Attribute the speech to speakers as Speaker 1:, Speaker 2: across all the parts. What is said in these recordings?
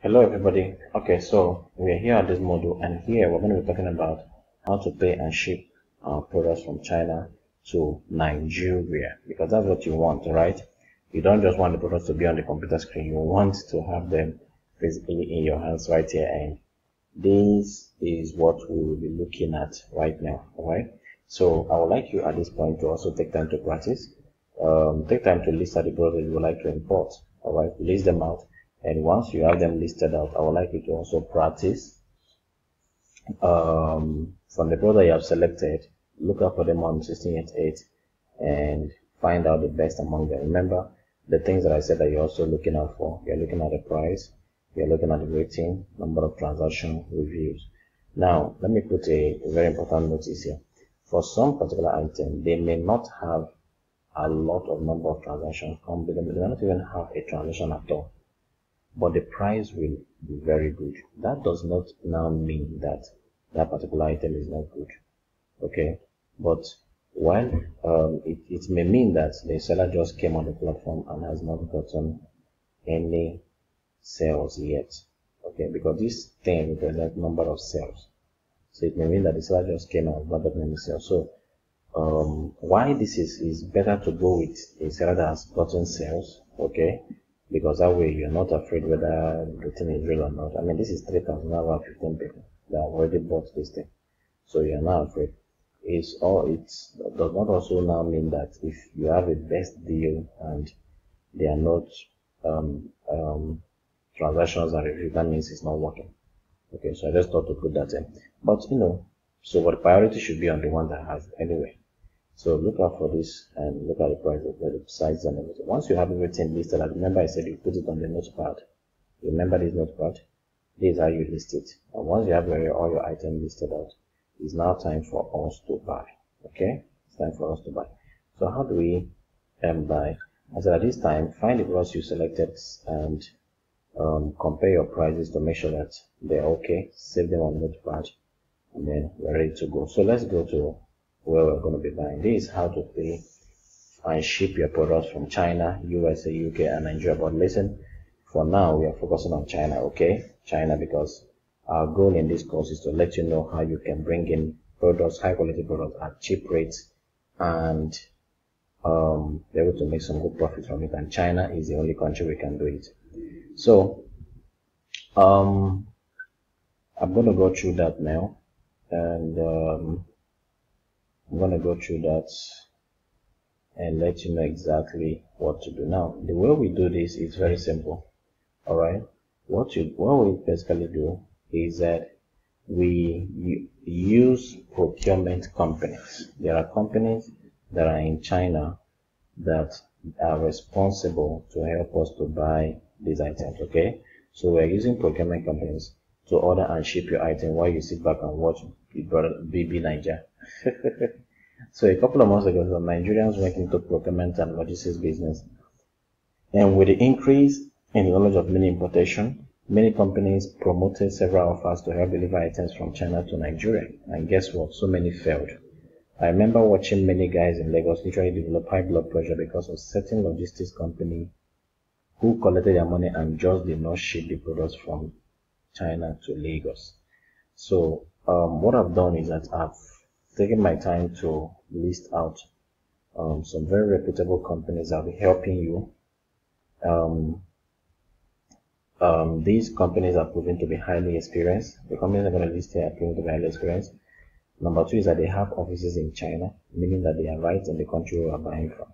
Speaker 1: Hello everybody. Okay, so we're here at this module and here we're going to be talking about how to pay and ship our products from China to Nigeria because that's what you want, right? You don't just want the products to be on the computer screen. You want to have them physically in your hands right here, and this is what we will be looking at right now. All right. So I would like you at this point to also take time to practice. Take time to list out the products you would like to import. All right. List them out. And once you have them listed out, I would like you to also practice from the product you have selected. Look out for them on 1688 and find out the best among them. Remember the things that I said that you're also looking out for. You're looking at the price, you're looking at the rating, number of transaction, reviews. Now, let me put a very important notice here. For some particular item, they may not have a lot of number of transactions, they may not even have a transaction at all, but the price will be very good. That does not now mean that that particular item is not good. Okay, but while it may mean that the seller just came on the platform and has not gotten any sales yet. Okay, because this thing represents number of sales. So it may mean that the seller just came and has not gotten any sales. So why this is better to go with a seller that has gotten sales, okay, because that way you're not afraid whether the thing is real or not. I mean, this is 3,915 people that have already bought this thing, so you're not afraid. It does not also now mean that if you have a best deal and they are not um, um, transactions are reviewed, that means it's not working. Okay, so I just thought to put that in. But so what priority should be on the one that has anyway. So look out for this and look at the price of the size and everything. Once you have everything listed, remember I said you put it on the notepad. Remember this notepad? This is how you list it. And once you have all your items listed out, it's now time for us to buy. Okay? It's time for us to buy. So how do we buy? I said at this time, find the products you selected and compare your prices to make sure that they're okay. Save them on the notepad and then we're ready to go. So let's go to where we're going to be buying. This is how to pay and ship your products from China, USA, UK, and Nigeria. But listen, for now, we are focusing on China, okay? China, because our goal in this course is to let you know how you can bring in products, high quality products at cheap rates and be able to make some good profit from it. And China is the only country we can do it. So, I'm going to go through that now. And I'm going to go through that and let you know exactly what to do. Now, the way we do this is very simple. All right. What we basically do is that we use procurement companies. There are companies that are in China that are responsible to help us to buy these items. Okay. So we're using procurement companies to order and ship your item while you sit back and watch BB Niger. So a couple of months ago, some Nigerians went into procurement and logistics business. And with the increase in the knowledge of mini importation, many companies promoted several offers to help deliver items from China to Nigeria. And guess what? So many failed. I remember watching many guys in Lagos literally develop high blood pressure because of certain logistics company who collected their money and just did not ship the products from China to Lagos. So what I've done is that I've taken my time to list out some very reputable companies that will be helping you. These companies are proven to be highly experienced. The companies I'm going to list here are proven to be highly experienced. Number two is that they have offices in China, meaning that they are right in the country we are buying from.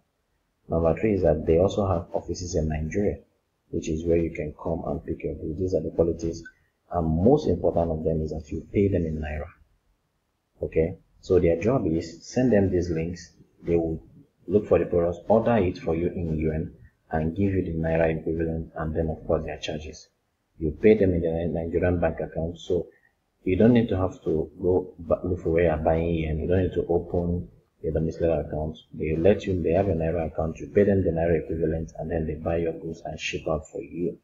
Speaker 1: Number three is that they also have offices in Nigeria, which is where you can come and pick your goods. These are the qualities. And most important of them is that you pay them in Naira. Okay, so their job is send them these links. They will look for the products, order it for you in yuan, and give you the Naira equivalent, and then of course their charges. You pay them in the Nigerian bank account, so you don't need to have to go look for where you're buying yen. You don't need to open a domiciliary account. They have a Naira account, you pay them the Naira equivalent, and then they buy your goods and ship out for you.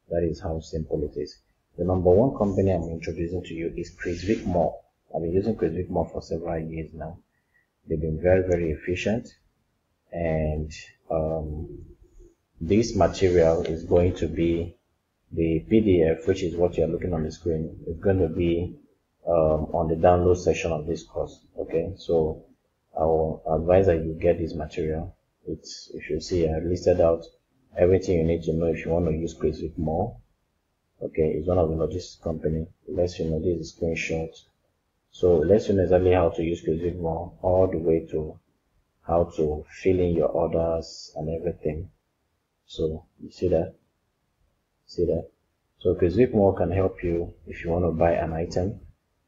Speaker 1: That is how simple it is. The number one company I'm introducing to you is Chris Vic Mall. I've been using Chris Vic Mall for several years now. They've been very, very efficient, and this material is going to be The PDF, which is what you're looking on the screen, is going to be on the download section of this course. Okay, so I will advise that you get this material. It's, if you see, I listed out everything you need to know if you want to use QuizWeek more. Okay, it's one of the logistics company. It lets you know, this is screenshot. So it lets you know exactly how to use QuizWeek more, all the way to how to fill in your orders and everything. So you see that? See that? So QuizWeek more can help you if you want to buy an item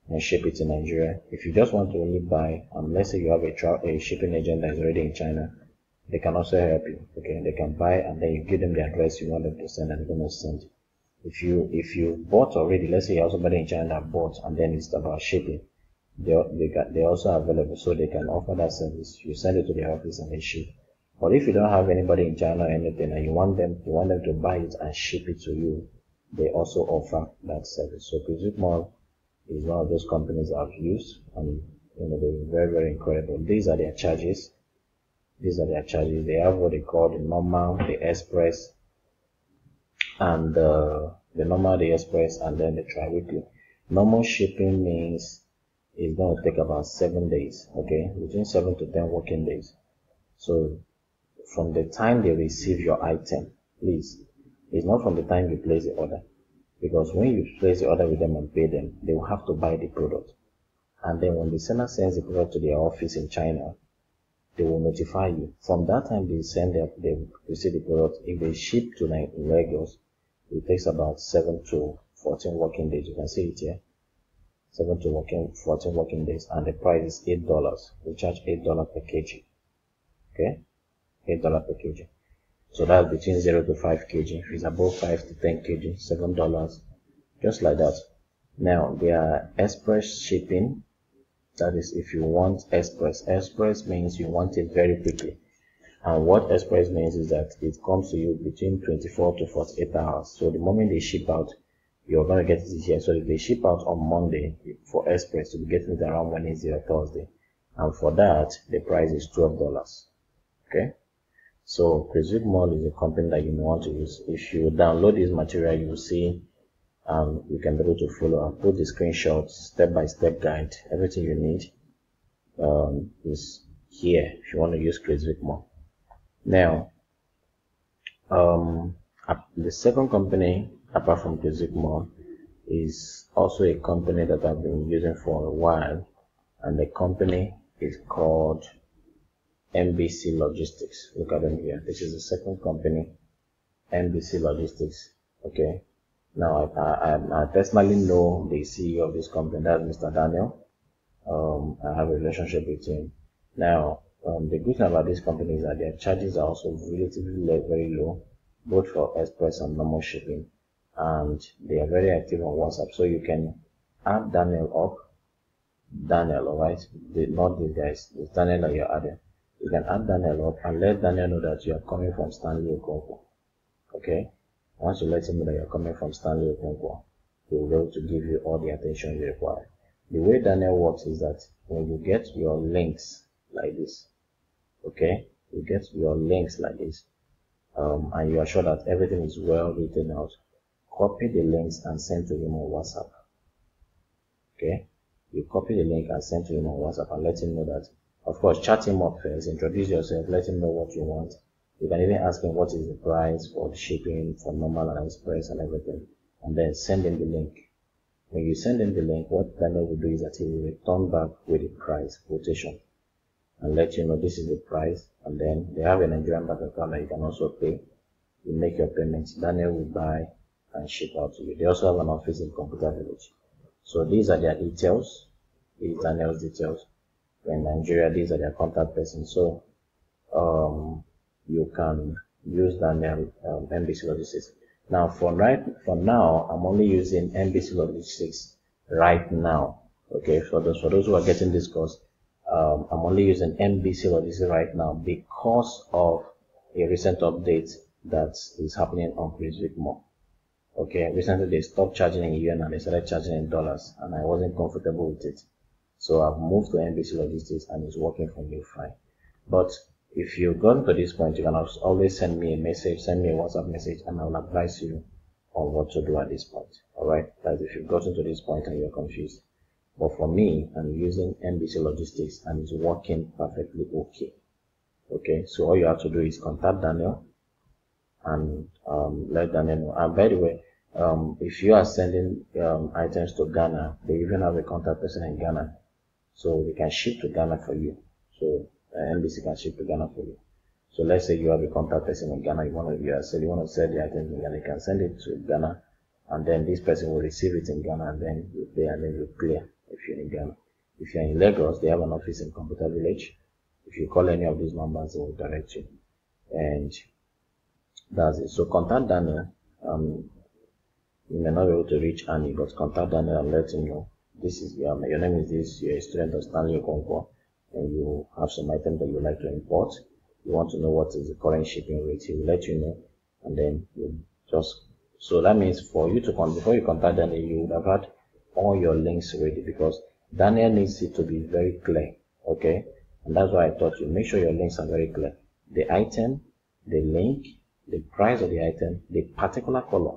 Speaker 1: and ship it to Nigeria. If you just want to only buy, let's say you have a shipping agent that is already in China, they can also help you. Okay, they can buy and then you give them the address you want them to send and they're going to send. If you bought already, let's say you have somebody in China that bought and then it's about shipping, they also available, so they can offer that service. You send it to their office and they ship. But if you don't have anybody in China or anything and you want them to buy it and ship it to you, they also offer that service. So QuizWeek Mall is one of those companies I've used, and they're very, very incredible. These are their charges. They have what they call the normal, the express, and the normal, the express, and then the tri-weekly. Normal shipping means it's going to take about 7 days. Okay, between 7 to 10 working days. So from the time they receive your item, please, it's not from the time you place the order, because when you place the order with them and pay them, they will have to buy the product, and then when the seller sends the product to their office in China, they will notify you. From that time they receive the product. If they ship to Lagos, it takes about 7 to 14 working days. You can see it here, 7 to 14 working days, and the price is $8. We charge $8 per kg. Okay, $8 per kg. So that's between 0 to 5 kg. If it's above 5 to 10 kg, $7, just like that. Now, there are express shipping. That is, if you want express. Express means you want it very quickly. And what express means is that it comes to you between 24 to 48 hours. So the moment they ship out, you're going to get it here. So if they ship out on Monday for express, you'll be getting it around Wednesday or Thursday. And for that, the price is $12. Okay? So QuizWeek Mall is a company that you may want to use. If you download this material, you will see you can be able to follow. I'll put the screenshots, step-by-step guide, everything you need is here if you want to use QuizWeek Mall. Now, the second company apart from QuizWeek Mall is also a company that I've been using for a while, and the company is called MBC Logistics. Look at them here. This is the second company, MBC Logistics. Okay. Now, I personally know the CEO of this company. That's Mr. Daniel. I have a relationship with him. Now, the good thing about this company is that their charges are also relatively very low, both for express and normal shipping. And they are very active on WhatsApp. So you can add Daniel up. Daniel, alright? Not these guys. It's Daniel that you're adding. You can add Daniel up and let Daniel know that you are coming from Stanley Okonkwo. Okay? Once you let him know that you're coming from Stanley Okonkwo, he will be able to give you all the attention you require. The way Daniel works is that when you get your links like this, okay? You get your links like this, and you are sure that everything is well written out, copy the links and send to him on WhatsApp. Okay? You copy the link and send to him on WhatsApp and let him know that. Of course, chat him up first, introduce yourself, let him know what you want. You can even ask him what is the price for the shipping, for normal and express and everything, and then send him the link. When you send him the link, what Daniel will do is that he will return back with the price quotation and let you know this is the price, and then they have a Nigerian bank account that you can also pay. You make your payments, Daniel will buy and ship out to you. They also have an office in Computer Village. So these are their details. These are Daniel's details. In Nigeria, these are their contact persons. So you can use Daniel, MBC Logistics. Now, for now, I'm only using MBC Logistics right now. Okay, for those who are getting this course, I'm only using MBC Logistics right now because of a recent update that is happening on QuizWeek Mall. Okay, recently they stopped charging in yuan and they started charging in dollars, and I wasn't comfortable with it. So I've moved to MBC Logistics and it's working for me fine. But if you've gotten to this point, you can always send me a message, send me a WhatsApp message, and I will advise you on what to do at this point. Alright, that's if you've gotten to this point and you're confused. But for me, I'm using MBC Logistics and it's working perfectly okay. Okay, so all you have to do is contact Daniel and let Daniel know. And by the way, if you are sending items to Ghana, they even have a contact person in Ghana, so they can ship to Ghana for you. So MBC can ship to Ghana for you. So let's say you have a contact person in Ghana, you want to sell the items in Ghana, you can send it to Ghana, and then this person will receive it in Ghana, and then you pay, and then you clear if you're in Ghana. If you're in Lagos, they have an office in Computer Village. If you call any of these numbers, they will direct you. And that's it. So contact Daniel. You may not be able to reach Annie, but contact Daniel and let him know this is your name is this, you're a student of Stanley Okonkwo, and you have some items that you like to import. You want to know what is the current shipping rate, he will let you know, and then you just, so that means for you to before you contact Daniel, you would have had all your links ready, because Daniel needs it to be very clear. Okay, and that's why I taught you, make sure your links are very clear. The item, the link, the price of the item, the particular color.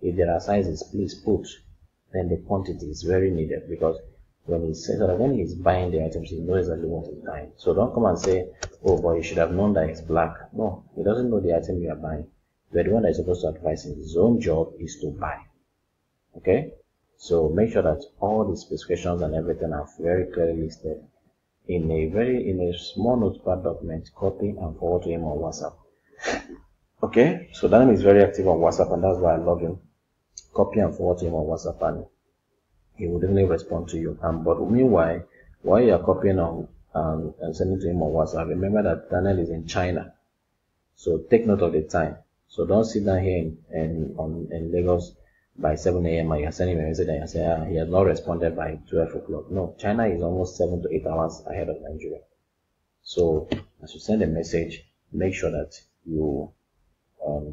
Speaker 1: If there are sizes, please put. Then the quantity is very needed, because when he says that, when he's buying the items, he knows exactly what he's buying. So don't come and say, oh boy, you should have known that it's black. No, he doesn't know the item you are buying. You're the one that is supposed to advise him. His own job is to buy. Okay? So make sure that all the specifications and everything are very clearly listed in a small notepad document. Copy and forward to him on WhatsApp. Okay? So Daniel is very active on WhatsApp, and that's why I love him. Copy and forward to him on WhatsApp, and he will definitely respond to you. But meanwhile, while you are copying on and sending to him on WhatsApp, remember that Daniel is in China. So take note of the time. So don't sit down here in Lagos by 7 a.m. and you're sending him a message and you say, he has not responded by 12 o'clock. No, China is almost 7 to 8 hours ahead of Nigeria. So as you send a message, make sure that you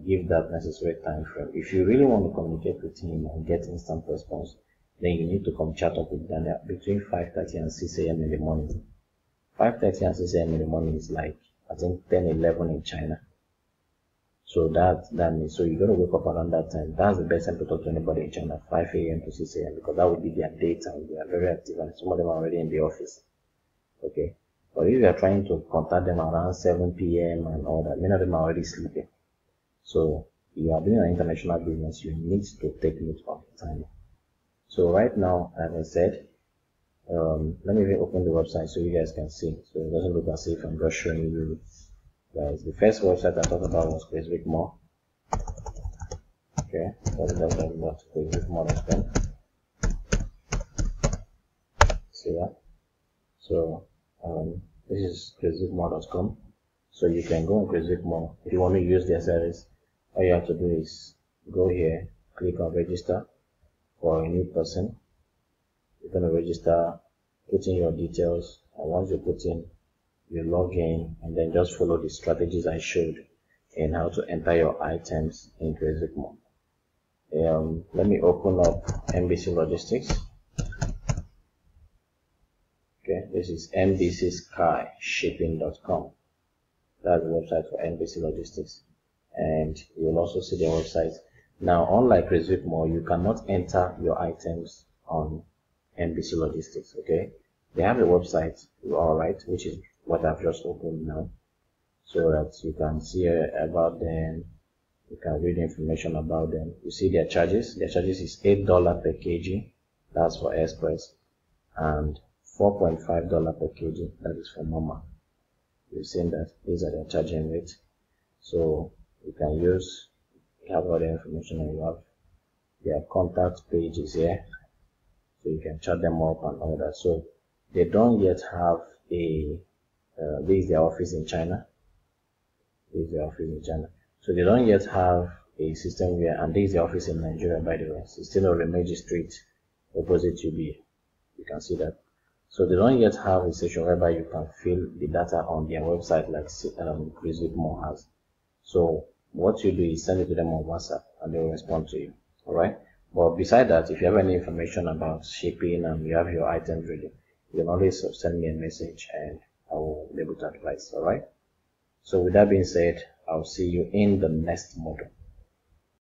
Speaker 1: give that necessary time frame. If you really want to communicate with him and get instant response, then you need to come chat up with Daniel between 5:30 and 6 a.m. in the morning. 5:30 and 6 a.m. in the morning is like, I think 10, 11 in China. So that means, so you're going to wake up around that time. That's the best time to talk to anybody in China, 5 a.m. to 6 a.m. because that would be their daytime. They are very active and some of them are already in the office. Okay. But if you are trying to contact them around 7 p.m. and all that, many of them are already sleeping. So if you are doing an international business, you need to take note of the time. So right now, as I said, let me even open the website so you guys can see. So it doesn't look as if I'm just showing you guys. The first website I talked about was CrazyWeekMore. Okay, www.crazyweekmore.com. See that? So this is crazyweekmore.com. So you can go on CrazyWeekMore. If you want to use their service, all you have to do is go here, click on register for a new person. You're going to register, put in your details, and once you put in, you log in, and then just follow the strategies I showed in how to enter your items in CrazyWeekMore. Let me open up MBC Logistics. Okay, this is mbcsky-shipping.com. That's the website for MBC Logistics, and you will also see their website. Now, unlike CrazyWeekMore, you cannot enter your items on MBC Logistics. Okay, they have a website, alright, which is what I've just opened now, so that you can see about them, you can read information about them. You see their charges. Their charges is $8 per kg, that's for express, and $4.5 per kg, that is for normal. You've seen that these are their charging rates. So you can you have all the information, and you have their contact pages here, so you can chat them up and all that. So they don't yet have a this is their office in China. This is their office in China. So they don't yet have a system where, and this is the office in Nigeria, by the way. It's still on Remeji Street, opposite UB. You can see that. So they don't yet have a section whereby you can fill the data on their website like CrazyWeekMore has. So what you do is send it to them on WhatsApp, and they will respond to you. Alright? But beside that, if you have any information about shipping and you have your items ready, you can always send me a message and I will be able to advise. Alright? So with that being said, I'll see you in the next module.